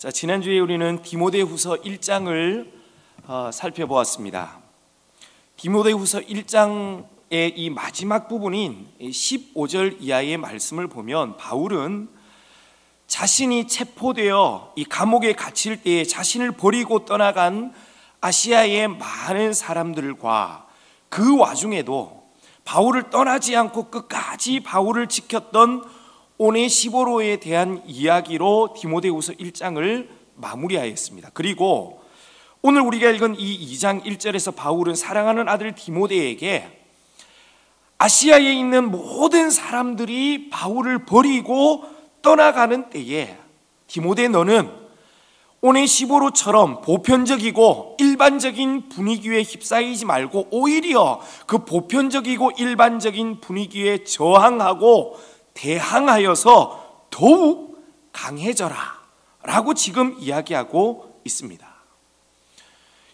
자, 지난주에 우리는 디모데후서 1장을 살펴보았습니다. 디모데후서 1장의 이 마지막 부분인 15절 이하의 말씀을 보면 바울은 자신이 체포되어 이 감옥에 갇힐 때에 자신을 버리고 떠나간 아시아의 많은 사람들과 그 와중에도 바울을 떠나지 않고 끝까지 바울을 지켰던 오네시보로에 대한 이야기로 디모데후서 1장을 마무리하였습니다. 그리고 오늘 우리가 읽은 이 2장 1절에서 바울은 사랑하는 아들 디모데에게 아시아에 있는 모든 사람들이 바울을 버리고 떠나가는 때에 디모데 너는 오네시보로처럼 보편적이고 일반적인 분위기에 휩싸이지 말고 오히려 그 보편적이고 일반적인 분위기에 저항하고 대항하여서 더욱 강해져라 라고 지금 이야기하고 있습니다.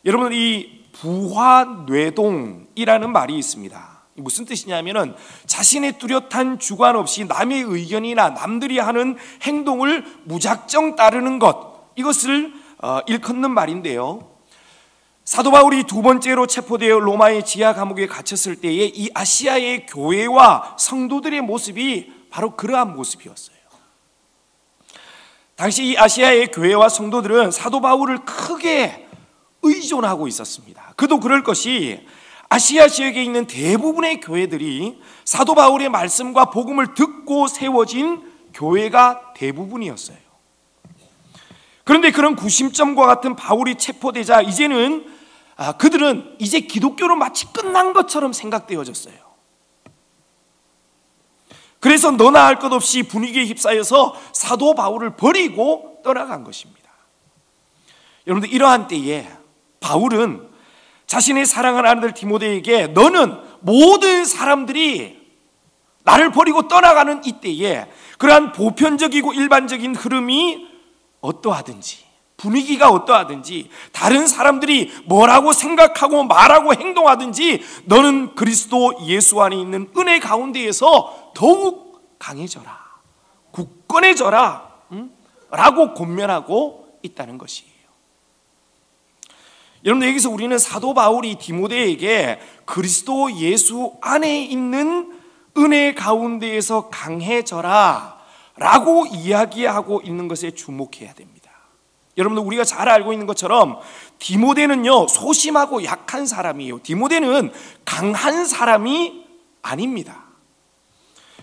여러분, 이 부화뇌동이라는 말이 있습니다. 무슨 뜻이냐면은 자신의 뚜렷한 주관 없이 남의 의견이나 남들이 하는 행동을 무작정 따르는 것, 이것을 일컫는 말인데요. 사도 바울이 두 번째로 체포되어 로마의 지하 감옥에 갇혔을 때에 이 아시아의 교회와 성도들의 모습이 바로 그러한 모습이었어요. 당시 이 아시아의 교회와 성도들은 사도 바울을 크게 의존하고 있었습니다. 그도 그럴 것이 아시아 지역에 있는 대부분의 교회들이 사도 바울의 말씀과 복음을 듣고 세워진 교회가 대부분이었어요. 그런데 그런 구심점과 같은 바울이 체포되자 이제는 그들은 이제 기독교로 마치 끝난 것처럼 생각되어졌어요. 그래서 너나 할 것 없이 분위기에 휩싸여서 사도 바울을 버리고 떠나간 것입니다. 여러분들, 이러한 때에 바울은 자신의 사랑하는 아들 디모데에게 너는 모든 사람들이 나를 버리고 떠나가는 이때에 그러한 보편적이고 일반적인 흐름이 어떠하든지 분위기가 어떠하든지 다른 사람들이 뭐라고 생각하고 말하고 행동하든지 너는 그리스도 예수 안에 있는 은혜 가운데에서 더욱 강해져라, 굳건해져라 라고 권면하고 있다는 것이에요. 여러분, 여기서 우리는 사도 바울이 디모데에게 그리스도 예수 안에 있는 은혜 가운데에서 강해져라 라고 이야기하고 있는 것에 주목해야 됩니다. 여러분들, 우리가 잘 알고 있는 것처럼 디모데는요 소심하고 약한 사람이에요. 디모데는 강한 사람이 아닙니다.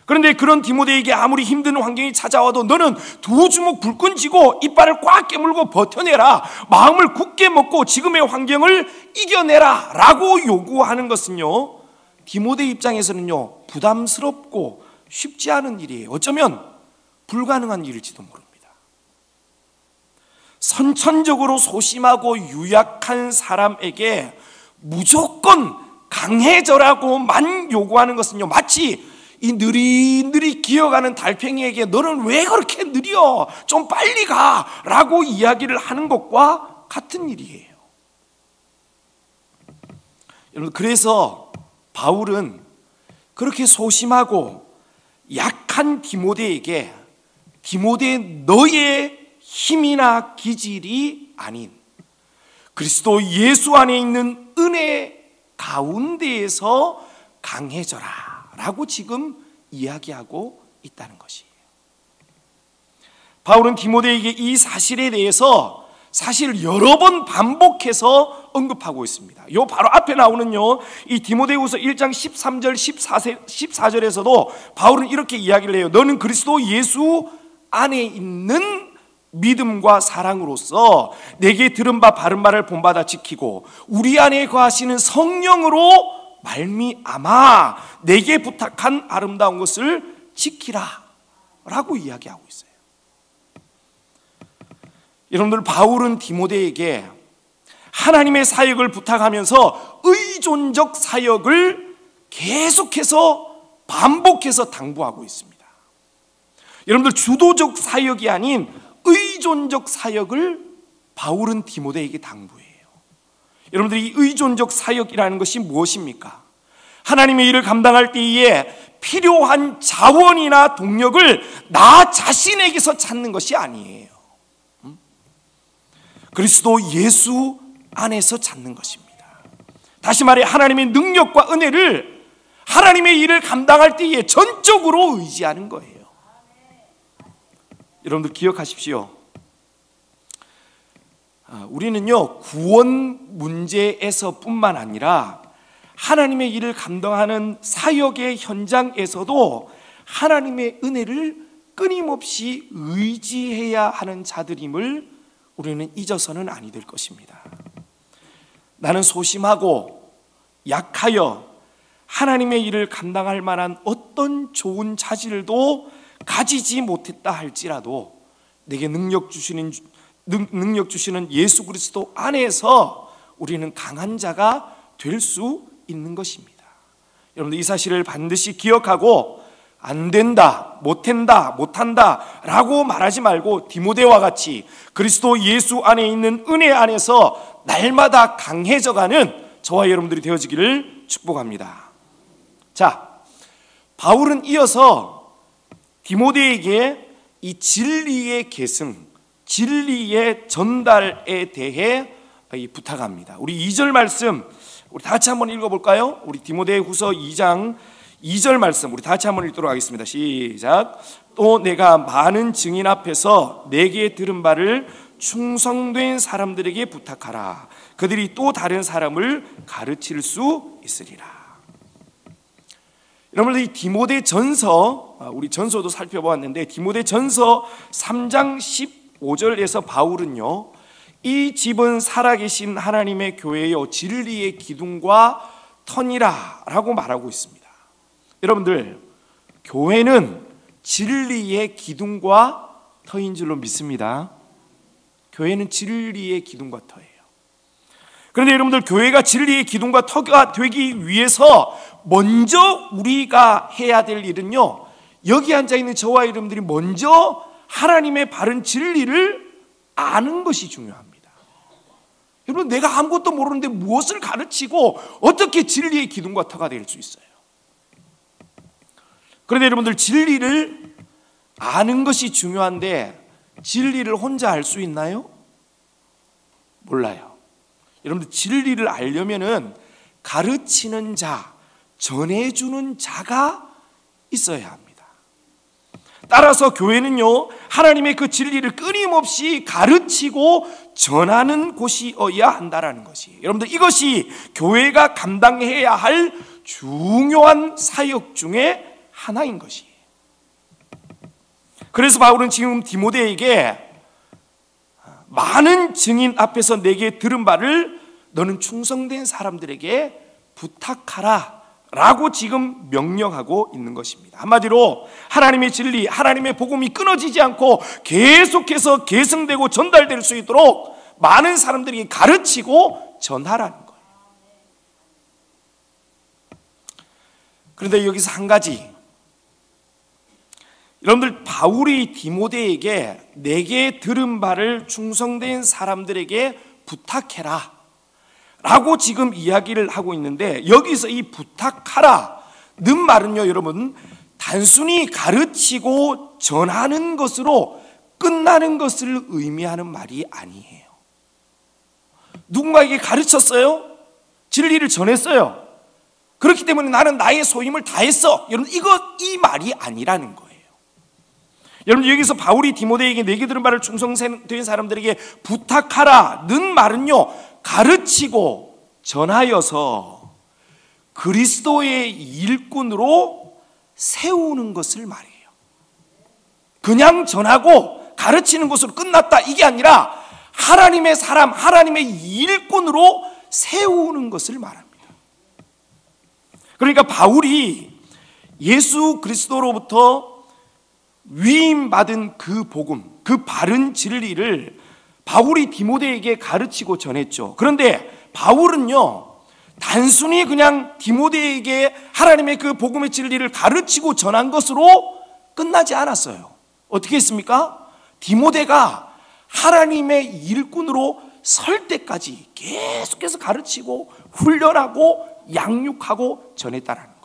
그런데 그런 디모데에게 아무리 힘든 환경이 찾아와도 너는 두 주먹 불끈 쥐고 이빨을 꽉 깨물고 버텨내라, 마음을 굳게 먹고 지금의 환경을 이겨내라 라고 요구하는 것은요 디모데 입장에서는요 부담스럽고 쉽지 않은 일이에요. 어쩌면 불가능한 일일지도 모릅니다. 선천적으로 소심하고 유약한 사람에게 무조건 강해져라고만 요구하는 것은요 마치 이 느릿느릿 기어가는 달팽이에게 너는 왜 그렇게 느려? 좀 빨리 가! 라고 이야기를 하는 것과 같은 일이에요. 여러분, 그래서 바울은 그렇게 소심하고 약한 디모데에게 디모데 너의 힘이나 기질이 아닌 그리스도 예수 안에 있는 은혜 가운데에서 강해져라 라고 지금 이야기하고 있다는 것이에요. 바울은 디모데에게 이 사실에 대해서 사실 여러 번 반복해서 언급하고 있습니다. 요 바로 앞에 나오는요 이 디모데후서 1장 13절 14절에서도 바울은 이렇게 이야기를 해요. 너는 그리스도 예수 안에 있는 믿음과 사랑으로서 내게 들은 바 바른 말을 본받아 지키고 우리 안에 거하시는 성령으로 말미암아 내게 부탁한 아름다운 것을 지키라 라고 이야기하고 있어요. 여러분들, 바울은 디모데에게 하나님의 사역을 부탁하면서 의존적 사역을 계속해서 반복해서 당부하고 있습니다. 여러분들, 주도적 사역이 아닌 의존적 사역을 바울은 디모데에게 당부해요. 여러분들, 이 의존적 사역이라는 것이 무엇입니까? 하나님의 일을 감당할 때에 필요한 자원이나 동력을 나 자신에게서 찾는 것이 아니에요. 그리스도 예수 안에서 찾는 것입니다. 다시 말해 하나님의 능력과 은혜를 하나님의 일을 감당할 때에 전적으로 의지하는 거예요. 여러분들 기억하십시오. 우리는요, 구원 문제에서 뿐만 아니라 하나님의 일을 감당하는 사역의 현장에서도 하나님의 은혜를 끊임없이 의지해야 하는 자들임을 우리는 잊어서는 아니 될 것입니다. 나는 소심하고 약하여 하나님의 일을 감당할 만한 어떤 좋은 자질도 가지지 못했다 할지라도 내게 능력 주시는 예수 그리스도 안에서 우리는 강한 자가 될 수 있는 것입니다. 여러분들 이 사실을 반드시 기억하고 안 된다, 못한다 라고 말하지 말고 디모데와 같이 그리스도 예수 안에 있는 은혜 안에서 날마다 강해져가는 저와 여러분들이 되어지기를 축복합니다. 자, 바울은 이어서 디모데에게 이 진리의 계승, 진리의 전달에 대해 부탁합니다. 우리 2절 말씀 우리 다 같이 한번 읽어볼까요? 우리 디모데후서 2장 2절 말씀 우리 다 같이 한번 읽도록 하겠습니다. 시작. 또 내가 많은 증인 앞에서 내게 들은 바를 충성된 사람들에게 부탁하라. 그들이 또 다른 사람을 가르칠 수 있으리라. 여러분들 이 디모데전서 우리 전서도 살펴보았는데 디모데전서 3장 15절에서 바울은요, 이 집은 살아계신 하나님의 교회요 진리의 기둥과 터니라 라고 말하고 있습니다. 여러분들 교회는 진리의 기둥과 터인 줄로 믿습니다. 교회는 진리의 기둥과 터예요. 그런데 여러분들 교회가 진리의 기둥과 터가 되기 위해서 먼저 우리가 해야 될 일은요, 여기 앉아있는 저와 여러분들이 먼저 하나님의 바른 진리를 아는 것이 중요합니다. 여러분 내가 아무것도 모르는데 무엇을 가르치고 어떻게 진리의 기둥과 터가 될 수 있어요? 그런데 여러분들 진리를 아는 것이 중요한데 진리를 혼자 알 수 있나요? 몰라요. 여러분들 진리를 알려면은 가르치는 자, 전해주는 자가 있어야 합니다. 따라서 교회는요, 하나님의 그 진리를 끊임없이 가르치고 전하는 곳이어야 한다라는 것이, 여러분들 이것이 교회가 감당해야 할 중요한 사역 중에 하나인 것이에요. 그래서 바울은 지금 디모데에게 많은 증인 앞에서 내게 들은 바를 너는 충성된 사람들에게 부탁하라 라고 지금 명령하고 있는 것입니다. 한마디로 하나님의 진리, 하나님의 복음이 끊어지지 않고 계속해서 계승되고 전달될 수 있도록 많은 사람들에게 가르치고 전하라는 거예요. 그런데 여기서 한 가지, 여러분들 바울이 디모데에게 내게 들은 바를 충성된 사람들에게 부탁해라 라고 지금 이야기를 하고 있는데, 여기서 이 부탁하라는 말은요, 여러분 단순히 가르치고 전하는 것으로 끝나는 것을 의미하는 말이 아니에요. 누군가에게 가르쳤어요? 진리를 전했어요. 그렇기 때문에 나는 나의 소임을 다했어. 여러분 이 말이 아니라는 거예요. 여러분 여기서 바울이 디모데에게 내게 들은 바를 충성된 사람들에게 부탁하라는 말은요, 가르치고 전하여서 그리스도의 일꾼으로 세우는 것을 말해요. 그냥 전하고 가르치는 것으로 끝났다 이게 아니라 하나님의 사람, 하나님의 일꾼으로 세우는 것을 말합니다. 그러니까 바울이 예수 그리스도로부터 위임받은 그 복음, 그 바른 진리를 바울이 디모데에게 가르치고 전했죠. 그런데 바울은요, 단순히 그냥 디모데에게 하나님의 그 복음의 진리를 가르치고 전한 것으로 끝나지 않았어요. 어떻게 했습니까? 디모데가 하나님의 일꾼으로 설 때까지 계속해서 가르치고 훈련하고 양육하고 전했다라는 거예요.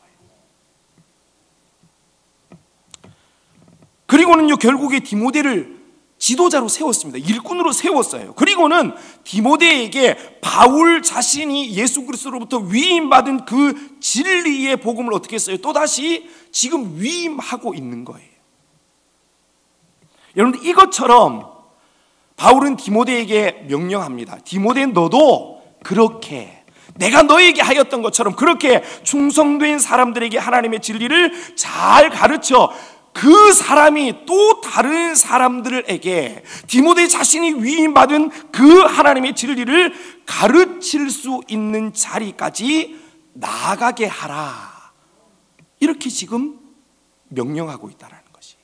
그리고는요, 결국에 디모데를 지도자로 세웠습니다. 일꾼으로 세웠어요. 그리고는 디모데에게 바울 자신이 예수 그리스도로부터 위임받은 그 진리의 복음을 어떻게 했어요? 또다시 지금 위임하고 있는 거예요. 여러분들, 이것처럼 바울은 디모데에게 명령합니다. 디모데, 너도 그렇게 내가 너에게 하였던 것처럼 그렇게 충성된 사람들에게 하나님의 진리를 잘 가르쳐 그 사람이 또 다른 사람들에게 디모데 자신이 위임받은 그 하나님의 진리를 가르칠 수 있는 자리까지 나아가게 하라. 이렇게 지금 명령하고 있다는 것이.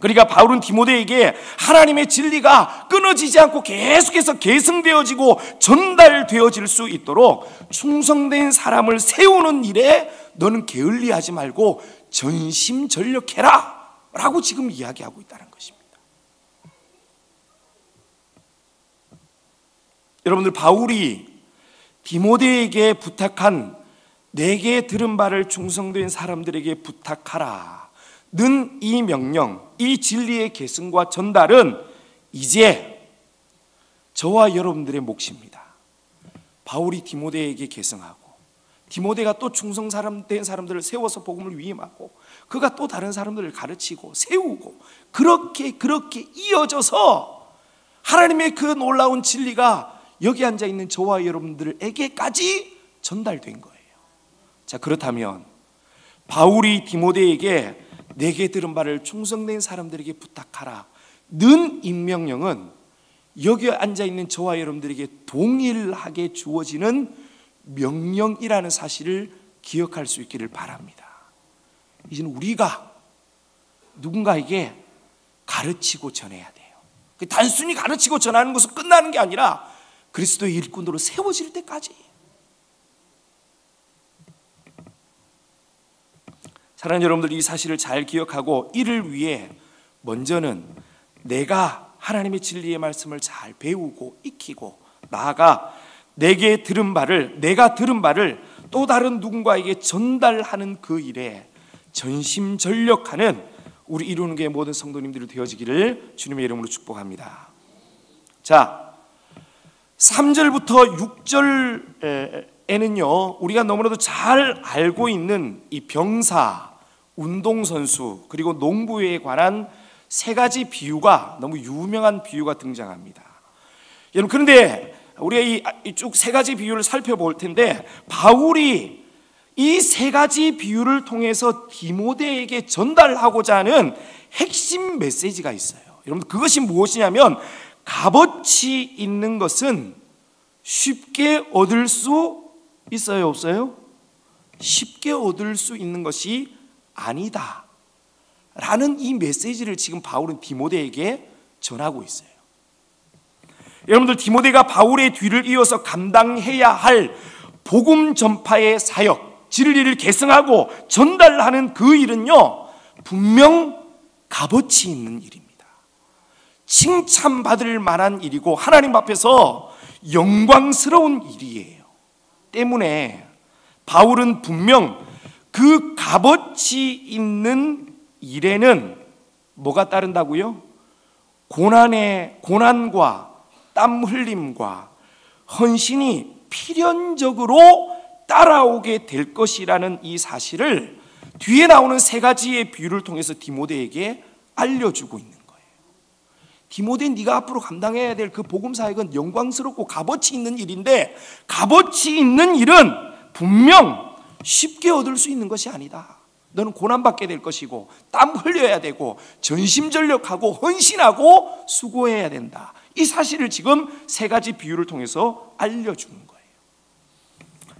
그러니까 바울은 디모데에게 하나님의 진리가 끊어지지 않고 계속해서 계승되어지고 전달되어질 수 있도록 충성된 사람을 세우는 일에 너는 게을리하지 말고 전심전력해라 라고 지금 이야기하고 있다는 것입니다. 여러분들, 바울이 디모데에게 부탁한 내게 들은 바를 충성된 사람들에게 부탁하라 는 이 명령, 이 진리의 계승과 전달은 이제 저와 여러분들의 몫입니다. 바울이 디모데에게 계승하고 디모데가 또 충성된 사람들을 세워서 복음을 위임하고 그가 또 다른 사람들을 가르치고 세우고 그렇게 이어져서 하나님의 그 놀라운 진리가 여기 앉아있는 저와 여러분들에게까지 전달된 거예요. 자, 그렇다면 바울이 디모데에게 내게 들은 바를 충성된 사람들에게 부탁하라 는 임명령은 여기 앉아있는 저와 여러분들에게 동일하게 주어지는 명령이라는 사실을 기억할 수 있기를 바랍니다. 이제는 우리가 누군가에게 가르치고 전해야 돼요. 단순히 가르치고 전하는 것은 끝나는 게 아니라 그리스도의 일꾼으로 세워질 때까지. 사랑하는 여러분들, 이 사실을 잘 기억하고 이를 위해 먼저는 내가 하나님의 진리의 말씀을 잘 배우고 익히고 나아가 내가 들은 바를 또 다른 누군가에게 전달하는 그 일에 전심전력하는 우리 이루는 게 모든 성도님들이 되어지기를 주님의 이름으로 축복합니다. 자, 3절부터 6절에는요 우리가 너무나도 잘 알고 있는 이 병사, 운동선수 그리고 농부에 관한 세 가지 비유가, 너무 유명한 비유가 등장합니다. 여러분, 그런데 우리가 이 쭉 세 가지 비유를 살펴볼 텐데 바울이 이 세 가지 비유를 통해서 디모데에게 전달하고자 하는 핵심 메시지가 있어요. 여러분, 그것이 무엇이냐면 값어치 있는 것은 쉽게 얻을 수 있어요, 없어요? 쉽게 얻을 수 있는 것이 아니다 라는 이 메시지를 지금 바울은 디모데에게 전하고 있어요. 여러분들, 디모데가 바울의 뒤를 이어서 감당해야 할 복음 전파의 사역, 진리를 계승하고 전달하는 그 일은요 분명 값어치 있는 일입니다. 칭찬받을 만한 일이고 하나님 앞에서 영광스러운 일이에요. 때문에 바울은 분명 그 값어치 있는 일에는 뭐가 따른다고요? 고난과 땀 흘림과 헌신이 필연적으로 따라오게 될 것이라는 이 사실을 뒤에 나오는 세 가지의 비유를 통해서 디모데에게 알려주고 있는 거예요. 디모데, 네가 앞으로 감당해야 될 그 복음 사역은 영광스럽고 값어치 있는 일인데 값어치 있는 일은 분명 쉽게 얻을 수 있는 것이 아니다. 너는 고난받게 될 것이고 땀 흘려야 되고 전심전력하고 헌신하고 수고해야 된다. 이 사실을 지금 세 가지 비유를 통해서 알려주는 거예요.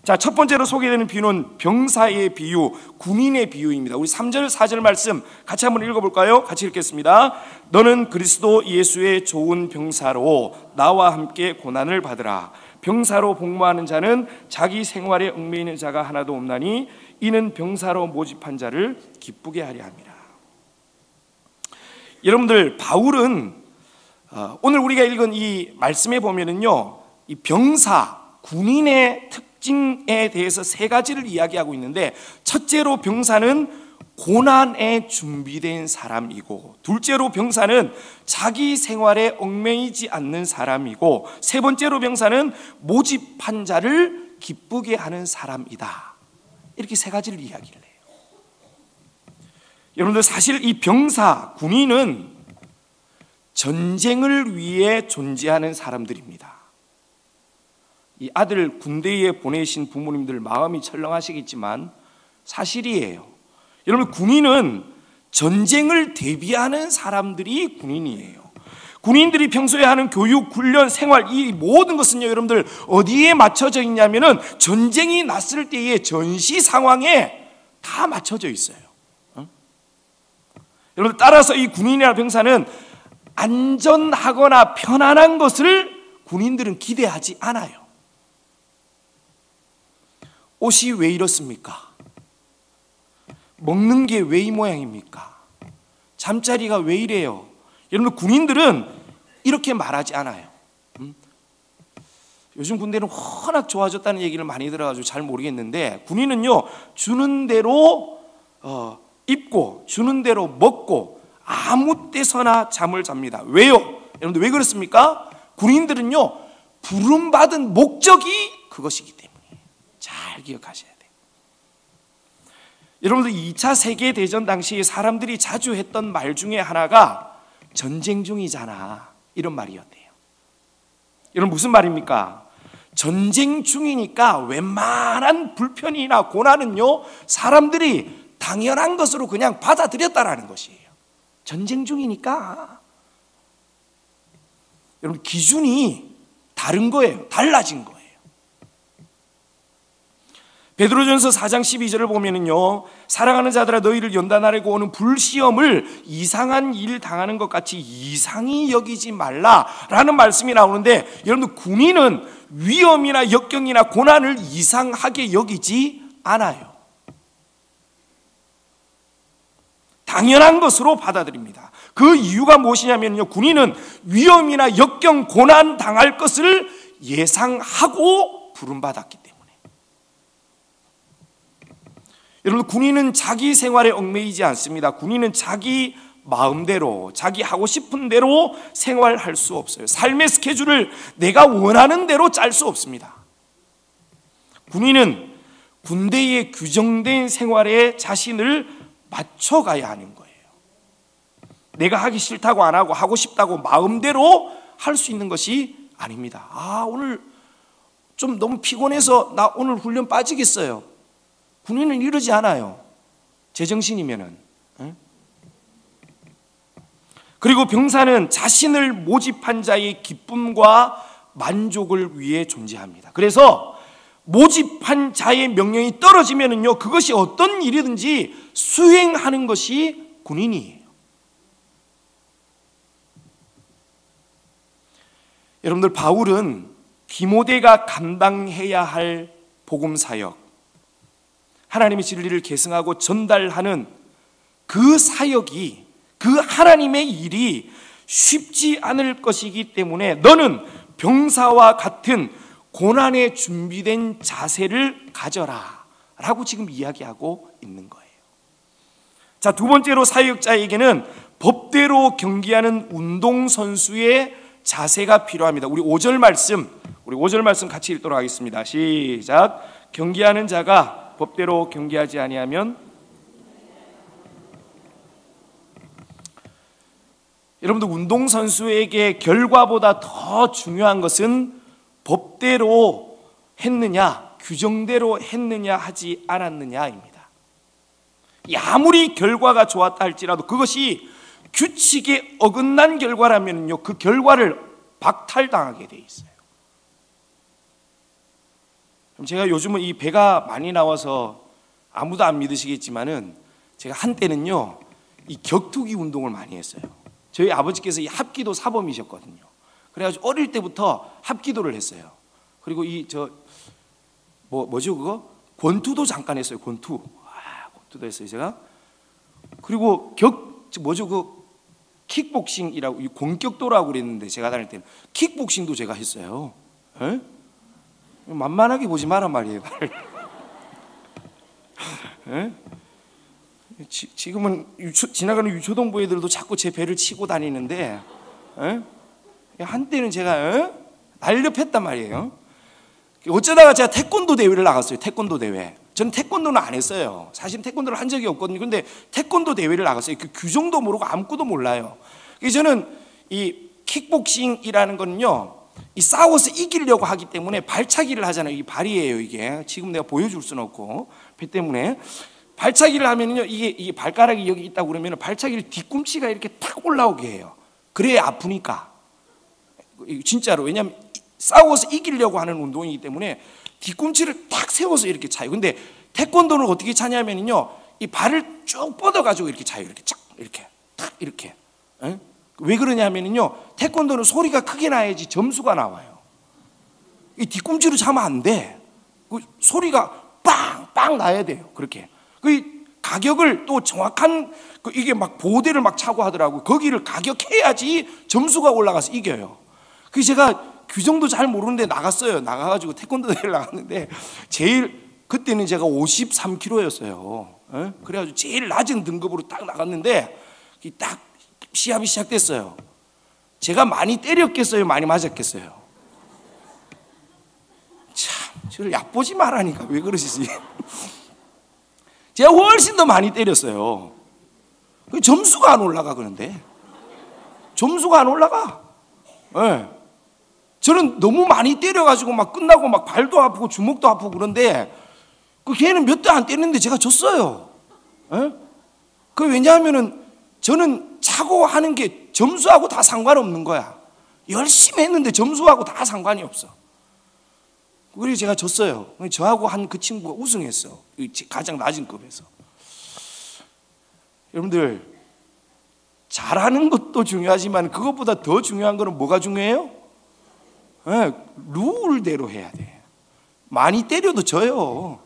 자, 첫 번째로 소개되는 비유는 병사의 비유, 군인의 비유입니다. 우리 3절 4절 말씀 같이 한번 읽어볼까요? 같이 읽겠습니다. 너는 그리스도 예수의 좋은 병사로 나와 함께 고난을 받으라. 병사로 복무하는 자는 자기 생활에 얽매이는 자가 하나도 없나니 이는 병사로 모집한 자를 기쁘게 하려 함이라. 여러분들, 바울은 오늘 우리가 읽은 이 말씀에 보면은요 이 병사, 군인의 특징에 대해서 세 가지를 이야기하고 있는데, 첫째로 병사는 고난에 준비된 사람이고, 둘째로 병사는 자기 생활에 얽매이지 않는 사람이고, 세 번째로 병사는 모집한 자를 기쁘게 하는 사람이다. 이렇게 세 가지를 이야기를 해요. 여러분들, 사실 이 병사, 군인은 전쟁을 위해 존재하는 사람들입니다. 이 아들 군대에 보내신 부모님들 마음이 철렁하시겠지만 사실이에요. 여러분, 군인은 전쟁을 대비하는 사람들이 군인이에요. 군인들이 평소에 하는 교육, 훈련, 생활, 이 모든 것은요, 여러분들 어디에 맞춰져 있냐면은 전쟁이 났을 때의 전시 상황에 다 맞춰져 있어요. 여러분, 따라서 이 군인이나 병사는 안전하거나 편안한 것을 군인들은 기대하지 않아요. 옷이 왜 이렇습니까? 먹는 게 왜 이 모양입니까? 잠자리가 왜 이래요? 여러분, 군인들은 이렇게 말하지 않아요. 요즘 군대는 워낙 좋아졌다는 얘기를 많이 들어가지고 잘 모르겠는데, 군인은요, 주는 대로 입고 주는 대로 먹고 아무 때서나 잠을 잡니다. 왜요? 여러분들, 왜 그렇습니까? 군인들은요, 부름받은 목적이 그것이기 때문에 잘 기억하셔야 돼요. 여러분들, 2차 세계대전 당시 사람들이 자주 했던 말 중에 하나가 전쟁 중이잖아, 이런 말이었대요. 여러분, 무슨 말입니까? 전쟁 중이니까 웬만한 불편이나 고난은요, 사람들이 당연한 것으로 그냥 받아들였다라는 것이에요. 전쟁 중이니까. 여러분, 기준이 다른 거예요. 달라진 거예요. 베드로전서 4장 12절을 보면은요, 사랑하는 자들아, 너희를 연단하려고 오는 불시험을 이상한 일 당하는 것 같이 이상히 여기지 말라라는 말씀이 나오는데, 여러분들, 군인은 위험이나 역경이나 고난을 이상하게 여기지 않아요. 당연한 것으로 받아들입니다. 그 이유가 무엇이냐면요, 군인은 위험이나 역경, 고난 당할 것을 예상하고 부름받았기 때문에. 여러분, 군인은 자기 생활에 얽매이지 않습니다. 군인은 자기 마음대로, 자기 하고 싶은 대로 생활할 수 없어요. 삶의 스케줄을 내가 원하는 대로 짤 수 없습니다. 군인은 군대의 규정된 생활에 자신을 맞춰가야 하는 거예요. 내가 하기 싫다고 안 하고 하고 싶다고 마음대로 할 수 있는 것이 아닙니다. 오늘 좀 너무 피곤해서 나 오늘 훈련 빠지겠어요. 군인은 이러지 않아요. 제정신이면은. 그리고 병사는 자신을 모집한 자의 기쁨과 만족을 위해 존재합니다. 그래서 모집한 자의 명령이 떨어지면은요, 그것이 어떤 일이든지 수행하는 것이 군인이에요. 여러분들, 바울은 디모데가 감당해야 할 복음 사역, 하나님의 진리를 계승하고 전달하는 그 사역이, 그 하나님의 일이 쉽지 않을 것이기 때문에 너는 병사와 같은 고난에 준비된 자세를 가져라 라고 지금 이야기하고 있는 거예요. 자, 두 번째로 사역자에게는 법대로 경기하는 운동선수의 자세가 필요합니다. 우리 5절 말씀 같이 읽도록 하겠습니다. 시작. 경기하는 자가 법대로 경기하지 아니하면, 여러분들, 운동선수에게 결과보다 더 중요한 것은 법대로 했느냐, 규정대로 했느냐 하지 않았느냐입니다. 아무리 결과가 좋았다 할지라도 그것이 규칙에 어긋난 결과라면요, 그 결과를 박탈당하게 돼 있어요. 그럼 제가 요즘은 이 배가 많이 나와서 아무도 안 믿으시겠지만은, 제가 한때는요, 이 격투기 운동을 많이 했어요. 저희 아버지께서 이 합기도 사범이셨거든요. 그래가지고 어릴 때부터 합기도를 했어요. 그리고 뭐죠 그거? 권투도 잠깐 했어요. 권투도 했어요 제가. 그리고 킥복싱이라고, 이 공격도라고 그랬는데, 제가 다닐 때는 킥복싱도 제가 했어요. 에? 만만하게 보지 마란 말이에요. 에? 지금은 지나가는 유초동부 애들도 자꾸 제 배를 치고 다니는데, 한때는 제가 날렵했단 말이에요. 어쩌다가 제가 태권도 대회를 나갔어요. 태권도 대회. 저는 태권도는 안 했어요. 사실 태권도를 한 적이 없거든요. 근데 태권도 대회를 나갔어요. 그 규정도 모르고 아무것도 몰라요. 그래서 저는 이 킥복싱이라는 거는요, 이 싸워서 이기려고 하기 때문에 발차기를 하잖아요. 이 발이에요, 이게. 지금 내가 보여줄 수는 없고, 배 때문에. 발차기를 하면요, 이게 발가락이 여기 있다고 그러면 발차기를 뒤꿈치가 이렇게 탁 올라오게 해요. 그래야 아프니까. 진짜로. 왜냐하면 싸워서 이기려고 하는 운동이기 때문에 뒤꿈치를 탁 세워서 이렇게 차요. 근데 태권도는 어떻게 차냐면요, 이 발을 쭉 뻗어가지고 이렇게 차요. 이렇게 착, 이렇게, 탁, 이렇게. 왜 그러냐면요, 태권도는 소리가 크게 나야지 점수가 나와요. 이 뒤꿈치로 차면 안 돼. 그 소리가 빵빵 나야 돼요. 그렇게. 그 가격을 또 정확한 이게 막 보호대를 막 차고 하더라고요. 거기를 가격해야지 점수가 올라가서 이겨요. 그래서 제가 규정도 잘 모르는데 나갔어요. 나가가지고 태권도 대회를 나갔는데 그때는 제가 53kg였어요. 그래가지고 제일 낮은 등급으로 딱 나갔는데 딱 시합이 시작됐어요. 제가 많이 때렸겠어요? 많이 맞았겠어요? 참, 저를 얕보지 말라니까 왜 그러시지? 제가 훨씬 더 많이 때렸어요. 점수가 안 올라가. 그런데 점수가 안 올라가. 네. 저는 너무 많이 때려가지고 막 끝나고 막 발도 아프고 주먹도 아프고 그런데 걔는 몇 대 안 때렸는데 제가 졌어요. 네? 왜냐하면은 저는 차고 하는 게 점수하고 다 상관없는 거야. 열심히 했는데 점수하고 다 상관이 없어. 그래서 제가 졌어요. 저하고 한 그 친구가 우승했어. 가장 낮은 급에서. 여러분들, 잘하는 것도 중요하지만 그것보다 더 중요한 거는 뭐가 중요해요? 룰대로 해야 돼. 많이 때려도 져요.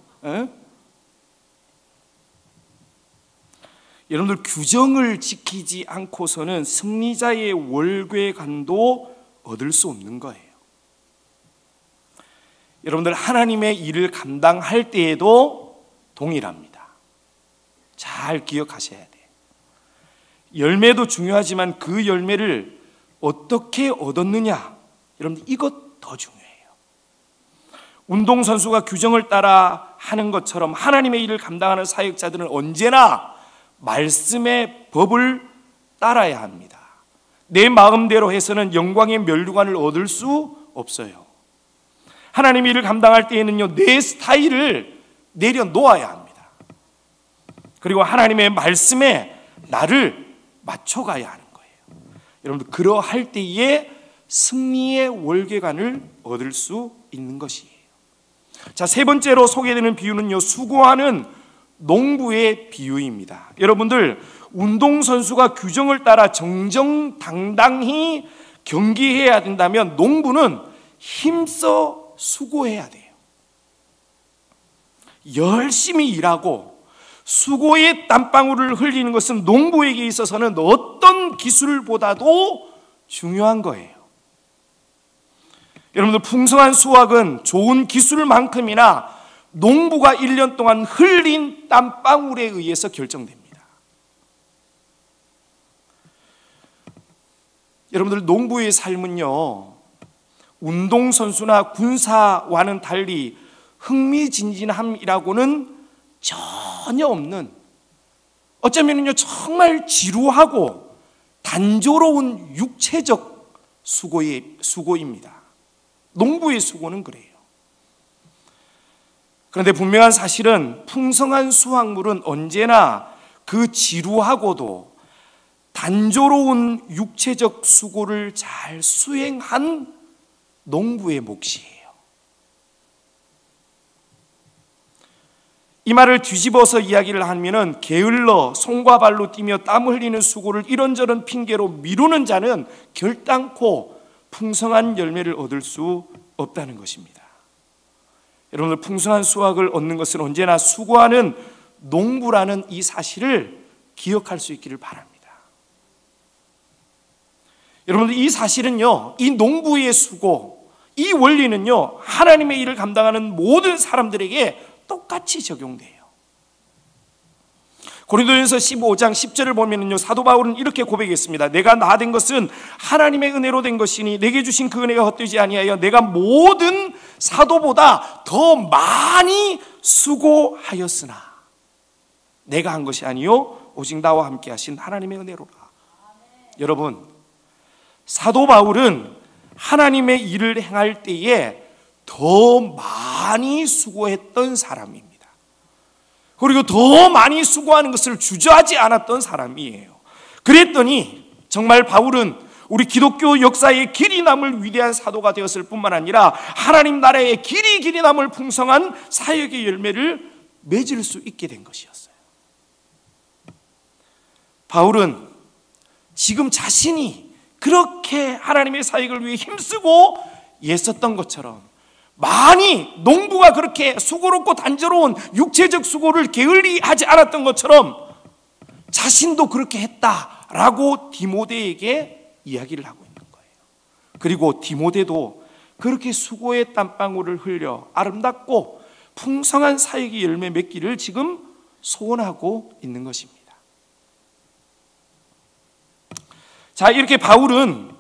여러분들, 규정을 지키지 않고서는 승리자의 월궤관도 얻을 수 없는 거예요. 여러분들, 하나님의 일을 감당할 때에도 동일합니다. 잘 기억하셔야 돼요. 열매도 중요하지만 그 열매를 어떻게 얻었느냐, 여러분들, 이것 더 중요해요. 운동선수가 규정을 따라 하는 것처럼 하나님의 일을 감당하는 사역자들은 언제나 말씀의 법을 따라야 합니다. 내 마음대로 해서는 영광의 면류관을 얻을 수 없어요. 하나님의 일을 감당할 때에는요, 내 스타일을 내려놓아야 합니다. 그리고 하나님의 말씀에 나를 맞춰가야 하는 거예요. 여러분들, 그러할 때에 승리의 월궤관을 얻을 수 있는 것이에요. 자, 세 번째로 소개되는 비유는요, 수고하는 농부의 비유입니다. 여러분들, 운동선수가 규정을 따라 정정당당히 경기해야 된다면 농부는 힘써 수고해야 돼요. 열심히 일하고 수고의 땀방울을 흘리는 것은 농부에게 있어서는 어떤 기술보다도 중요한 거예요. 여러분들, 풍성한 수확은 좋은 기술만큼이나 농부가 1년 동안 흘린 땀방울에 의해서 결정됩니다. 여러분들, 농부의 삶은요, 운동선수나 군사와는 달리 흥미진진함이라고는 전혀 없는, 어쩌면요 정말 지루하고 단조로운 육체적 수고입니다. 농부의 수고는 그래요. 그런데 분명한 사실은 풍성한 수확물은 언제나 그 지루하고도 단조로운 육체적 수고를 잘 수행한 농부의 몫이에요. 이 말을 뒤집어서 이야기를 하면은 게을러 손과 발로 뛰며 땀 흘리는 수고를 이런저런 핑계로 미루는 자는 결단코 풍성한 열매를 얻을 수 없다는 것입니다. 여러분들, 풍성한 수확을 얻는 것은 언제나 수고하는 농부라는 이 사실을 기억할 수 있기를 바랍니다. 여러분들, 이 사실은요, 이 농부의 수고, 이 원리는요, 하나님의 일을 감당하는 모든 사람들에게 똑같이 적용돼요. 고린도전서 15장 10절을 보면요, 사도 바울은 이렇게 고백했습니다. 내가 나 된 것은 하나님의 은혜로 된 것이니 내게 주신 그 은혜가 헛되지 아니하여 내가 모든 사도보다 더 많이 수고하였으나 내가 한 것이 아니요 오직 나와 함께 하신 하나님의 은혜로라. 여러분, 사도 바울은 하나님의 일을 행할 때에 더 많이 수고했던 사람입니다. 그리고 더 많이 수고하는 것을 주저하지 않았던 사람이에요. 그랬더니 정말 바울은 우리 기독교 역사에 길이 남을 위대한 사도가 되었을 뿐만 아니라 하나님 나라에 길이 남을 풍성한 사역의 열매를 맺을 수 있게 된 것이었어요. 바울은 지금 자신이 그렇게 하나님의 사역을 위해 힘쓰고 애썼던 것처럼 많이 농부가 그렇게 수고롭고 단조로운 육체적 수고를 게을리하지 않았던 것처럼 자신도 그렇게 했다라고 디모데에게 이야기를 하고 있는 거예요. 그리고 디모데도 그렇게 수고의 땀방울을 흘려 아름답고 풍성한 사역의 열매 맺기를 지금 소원하고 있는 것입니다. 자, 이렇게 바울은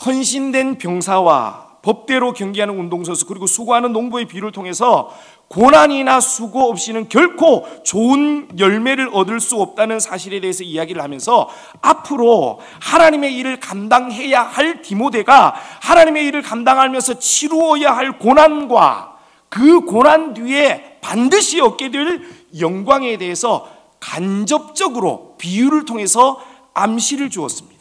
헌신된 병사와 법대로 경기하는 운동선수 그리고 수고하는 농부의 비유를 통해서 고난이나 수고 없이는 결코 좋은 열매를 얻을 수 없다는 사실에 대해서 이야기를 하면서 앞으로 하나님의 일을 감당해야 할 디모데가 하나님의 일을 감당하면서 치루어야 할 고난과 그 고난 뒤에 반드시 얻게 될 영광에 대해서 간접적으로 비유를 통해서 암시를 주었습니다.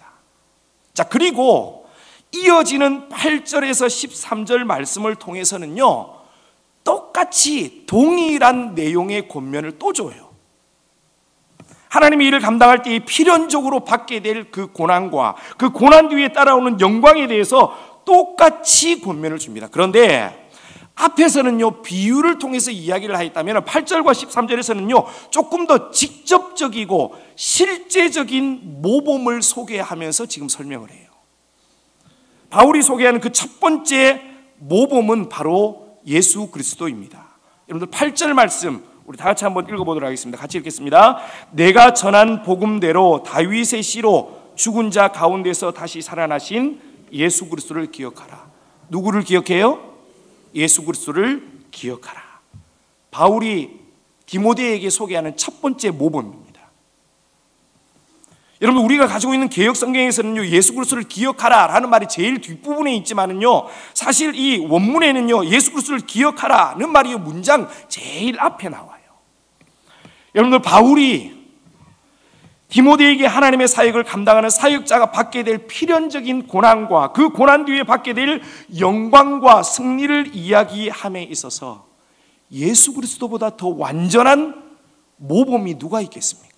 자, 그리고 이어지는 8절에서 13절 말씀을 통해서는요, 똑같이 동일한 내용의 권면을 또 줘요. 하나님의 일을 감당할 때 필연적으로 받게 될 그 고난과 그 고난 뒤에 따라오는 영광에 대해서 똑같이 권면을 줍니다. 그런데 앞에서는요, 비유를 통해서 이야기를 하였다면 8절과 13절에서는요 조금 더 직접적이고 실제적인 모범을 소개하면서 지금 설명을 해요. 바울이 소개하는 그 첫 번째 모범은 바로 예수 그리스도입니다. 여러분들 8절 말씀 우리 다 같이 한번 읽어보도록 하겠습니다. 같이 읽겠습니다. 내가 전한 복음대로 다윗의 씨로 죽은 자 가운데서 다시 살아나신 예수 그리스도를 기억하라. 누구를 기억해요? 예수 그리스도를 기억하라. 바울이 디모데에게 소개하는 첫 번째 모범입니다. 여러분, 우리가 가지고 있는 개역 성경에서는요, 예수 그리스도를 기억하라 라는 말이 제일 뒷부분에 있지만은요, 사실 이 원문에는요, 예수 그리스도를 기억하라는 말이 문장 제일 앞에 나와요. 여러분들, 바울이 디모데에게 하나님의 사역을 감당하는 사역자가 받게 될 필연적인 고난과 그 고난 뒤에 받게 될 영광과 승리를 이야기함에 있어서 예수 그리스도보다 더 완전한 모범이 누가 있겠습니까?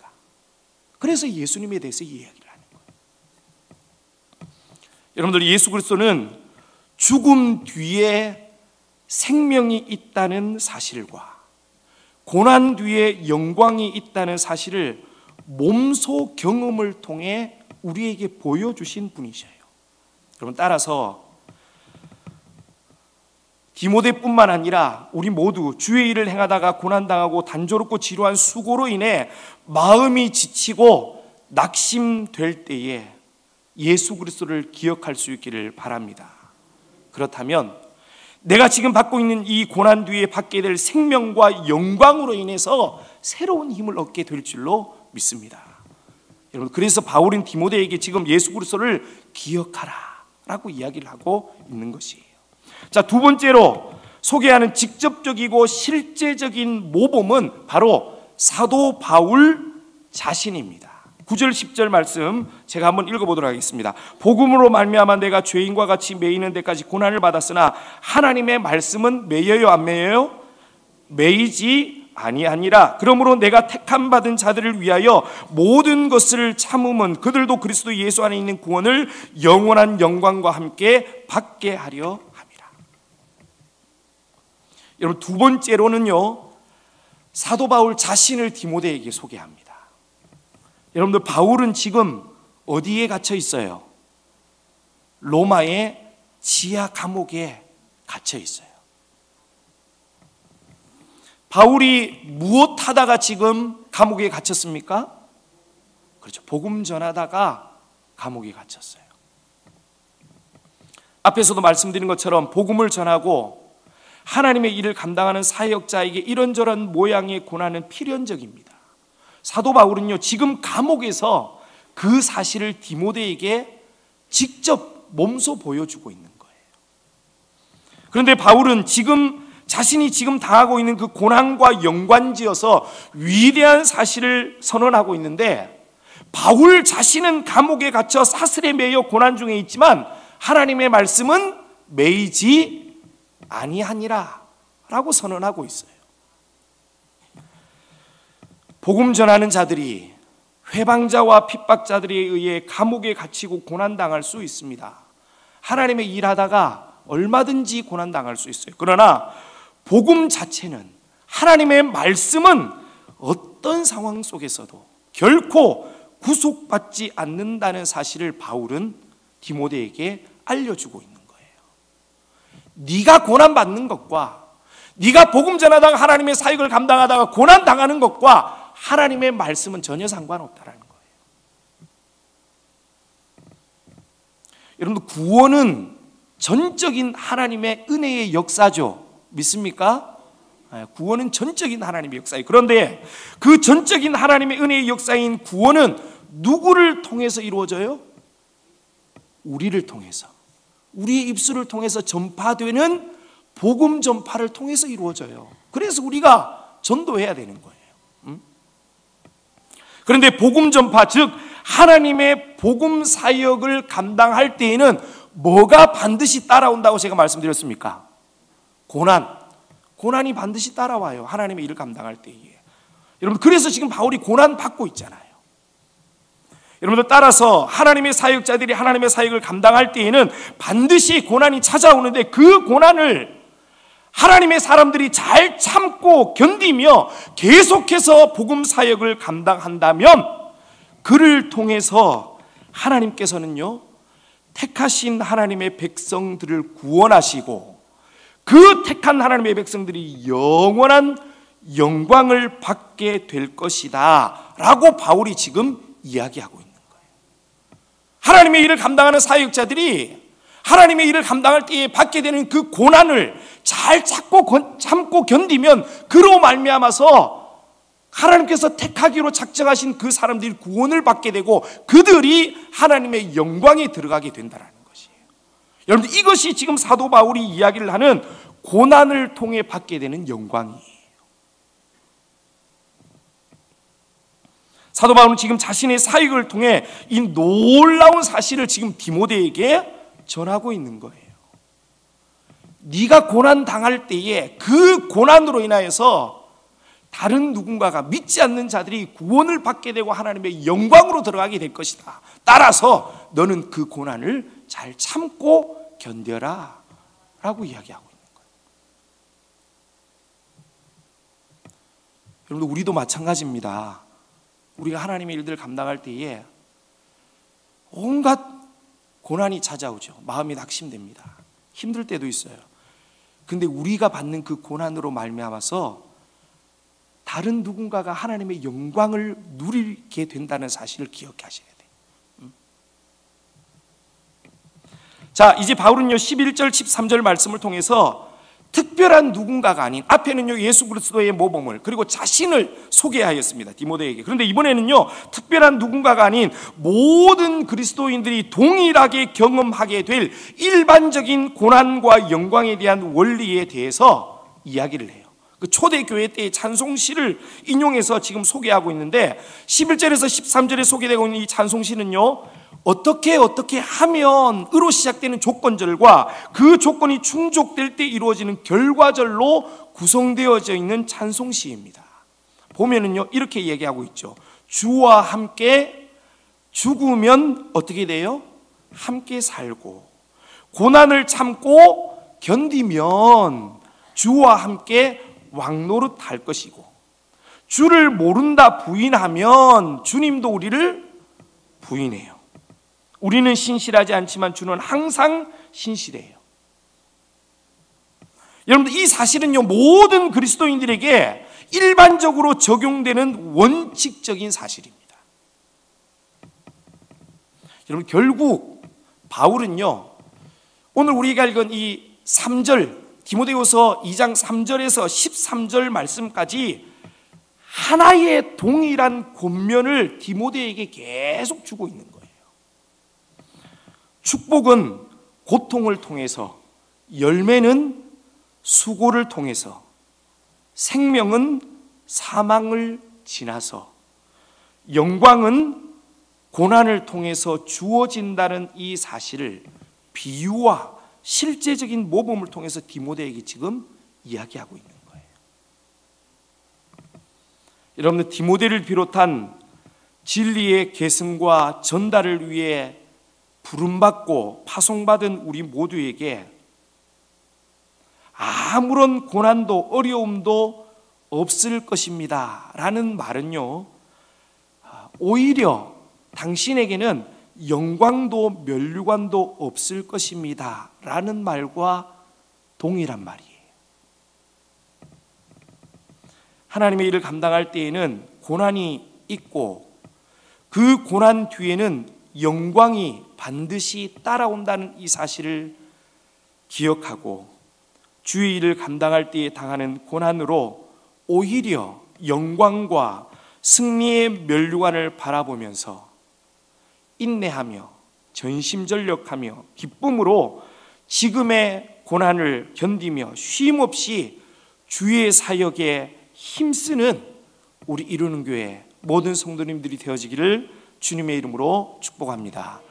그래서 예수님에 대해서 이야기를 하는 거예요. 여러분들, 예수 그리스도는 죽음 뒤에 생명이 있다는 사실과 고난 뒤에 영광이 있다는 사실을 몸소 경험을 통해 우리에게 보여주신 분이셔요. 여러분, 따라서 디모데뿐만 아니라 우리 모두 주의 일을 행하다가 고난당하고 단조롭고 지루한 수고로 인해 마음이 지치고 낙심될 때에 예수 그리스도를 기억할 수 있기를 바랍니다. 그렇다면 내가 지금 받고 있는 이 고난 뒤에 받게 될 생명과 영광으로 인해서 새로운 힘을 얻게 될 줄로 믿습니다. 여러분, 그래서 바울은 디모데에게 지금 예수 그리스도를 기억하라 라고 이야기를 하고 있는 것이에요. 자, 두 번째로 소개하는 직접적이고 실제적인 모범은 바로 사도 바울 자신입니다. 9절 10절 말씀 제가 한번 읽어보도록 하겠습니다. 복음으로 말미암아 내가 죄인과 같이 매이는 데까지 고난을 받았으나 하나님의 말씀은 매여요 안 매여요? 매이지 아니하니라. 그러므로 내가 택함 받은 자들을 위하여 모든 것을 참음은 그들도 그리스도 예수 안에 있는 구원을 영원한 영광과 함께 받게 하려 함이라. 여러분, 두 번째로는요, 사도 바울 자신을 디모데에게 소개합니다. 여러분들, 바울은 지금 어디에 갇혀 있어요? 로마의 지하 감옥에 갇혀 있어요. 바울이 무엇 하다가 지금 감옥에 갇혔습니까? 그렇죠. 복음 전하다가 감옥에 갇혔어요. 앞에서도 말씀드린 것처럼 복음을 전하고 하나님의 일을 감당하는 사역자에게 이런저런 모양의 고난은 필연적입니다. 사도 바울은요, 지금 감옥에서 그 사실을 디모데에게 직접 몸소 보여주고 있는 거예요. 그런데 바울은 자신이 지금 당하고 있는 그 고난과 연관지어서 위대한 사실을 선언하고 있는데, 바울 자신은 감옥에 갇혀 사슬에 매여 고난 중에 있지만 하나님의 말씀은 매이지 아니하니라 라고 선언하고 있어요. 복음 전하는 자들이 회방자와 핍박자들에 의해 감옥에 갇히고 고난당할 수 있습니다. 하나님의 일하다가 얼마든지 고난당할 수 있어요. 그러나 복음 자체는, 하나님의 말씀은 어떤 상황 속에서도 결코 구속받지 않는다는 사실을 바울은 디모데에게 알려주고 있는 거예요. 네가 고난받는 것과 네가 복음 전하다가 하나님의 사역을 감당하다가 고난당하는 것과 하나님의 말씀은 전혀 상관없다라는 거예요. 여러분들, 구원은 전적인 하나님의 은혜의 역사죠. 믿습니까? 구원은 전적인 하나님의 역사예요. 그런데 그 전적인 하나님의 은혜의 역사인 구원은 누구를 통해서 이루어져요? 우리를 통해서, 우리의 입술을 통해서 전파되는 복음 전파를 통해서 이루어져요. 그래서 우리가 전도해야 되는 거예요. 그런데 복음 전파, 즉 하나님의 복음 사역을 감당할 때에는 뭐가 반드시 따라온다고 제가 말씀드렸습니까? 고난이 반드시 따라와요. 하나님의 일을 감당할 때에. 여러분, 그래서 지금 바울이 고난 받고 있잖아요. 여러분들, 따라서 하나님의 사역자들이 하나님의 사역을 감당할 때에는 반드시 고난이 찾아오는데, 그 고난을 하나님의 사람들이 잘 참고 견디며 계속해서 복음 사역을 감당한다면, 그를 통해서 하나님께서는요, 택하신 하나님의 백성들을 구원하시고 그 택한 하나님의 백성들이 영원한 영광을 받게 될 것이다 라고 바울이 지금 이야기하고 있는 거예요. 하나님의 일을 감당하는 사역자들이 하나님의 일을 감당할 때에 받게 되는 그 고난을 잘 참고 견디면, 그로 말미암아서 하나님께서 택하기로 작정하신 그 사람들이 구원을 받게 되고 그들이 하나님의 영광에 들어가게 된다는 것이에요. 여러분, 이것이 지금 사도 바울이 이야기를 하는 고난을 통해 받게 되는 영광이에요. 사도 바울은 지금 자신의 사역을 통해 이 놀라운 사실을 지금 디모데에게 전하고 있는 거예요. 네가 고난 당할 때에 그 고난으로 인하여서 다른 누군가가, 믿지 않는 자들이 구원을 받게 되고 하나님의 영광으로 들어가게 될 것이다. 따라서 너는 그 고난을 잘 참고 견뎌라 라고 이야기하고 있는 거예요. 여러분들, 우리도 마찬가지입니다. 우리가 하나님의 일들을 감당할 때에 온갖 고난이 찾아오죠. 마음이 낙심됩니다. 힘들 때도 있어요. 근데 우리가 받는 그 고난으로 말미암아서 다른 누군가가 하나님의 영광을 누리게 된다는 사실을 기억하셔야 돼요. 자, 이제 바울은요 11절 13절 말씀을 통해서 특별한 누군가가 아닌, 앞에는요 예수 그리스도의 모범을, 그리고 자신을 소개하였습니다, 디모데에게. 그런데 이번에는요 특별한 누군가가 아닌 모든 그리스도인들이 동일하게 경험하게 될 일반적인 고난과 영광에 대한 원리에 대해서 이야기를 해요. 그 초대교회 때의 찬송시를 인용해서 지금 소개하고 있는데, 11절에서 13절에 소개되고 있는 이 찬송시는요, 어떻게 하면으로 시작되는 조건절과 그 조건이 충족될 때 이루어지는 결과절로 구성되어져 있는 찬송시입니다. 보면은요 이렇게 얘기하고 있죠. 주와 함께 죽으면 어떻게 돼요? 함께 살고, 고난을 참고 견디면 주와 함께 왕노릇 할 것이고, 주를 모른다 부인하면 주님도 우리를 부인해요. 우리는 신실하지 않지만 주는 항상 신실해요. 여러분들, 이 사실은요 모든 그리스도인들에게 일반적으로 적용되는 원칙적인 사실입니다. 여러분, 결국 바울은요, 오늘 우리가 읽은 이 3절, 디모데후서 2장 3절에서 13절 말씀까지 하나의 동일한 권면을 디모데에게 계속 주고 있는 거예요. 축복은 고통을 통해서, 열매는 수고를 통해서, 생명은 사망을 지나서, 영광은 고난을 통해서 주어진다는 이 사실을 비유와 실제적인 모범을 통해서 디모데에게 지금 이야기하고 있는 거예요. 여러분들, 디모데를 비롯한 진리의 계승과 전달을 위해 부름받고 파송받은 우리 모두에게 아무런 고난도 어려움도 없을 것입니다 라는 말은요, 오히려 당신에게는 영광도 면류관도 없을 것입니다 라는 말과 동일한 말이에요. 하나님의 일을 감당할 때에는 고난이 있고 그 고난 뒤에는 영광이 반드시 따라온다는 이 사실을 기억하고 주의 일을 감당할 때에 당하는 고난으로 오히려 영광과 승리의 면류관을 바라보면서 인내하며 전심전력하며 기쁨으로 지금의 고난을 견디며 쉼없이 주의 사역에 힘쓰는 우리 이루는 교회 모든 성도님들이 되어지기를 주님의 이름으로 축복합니다.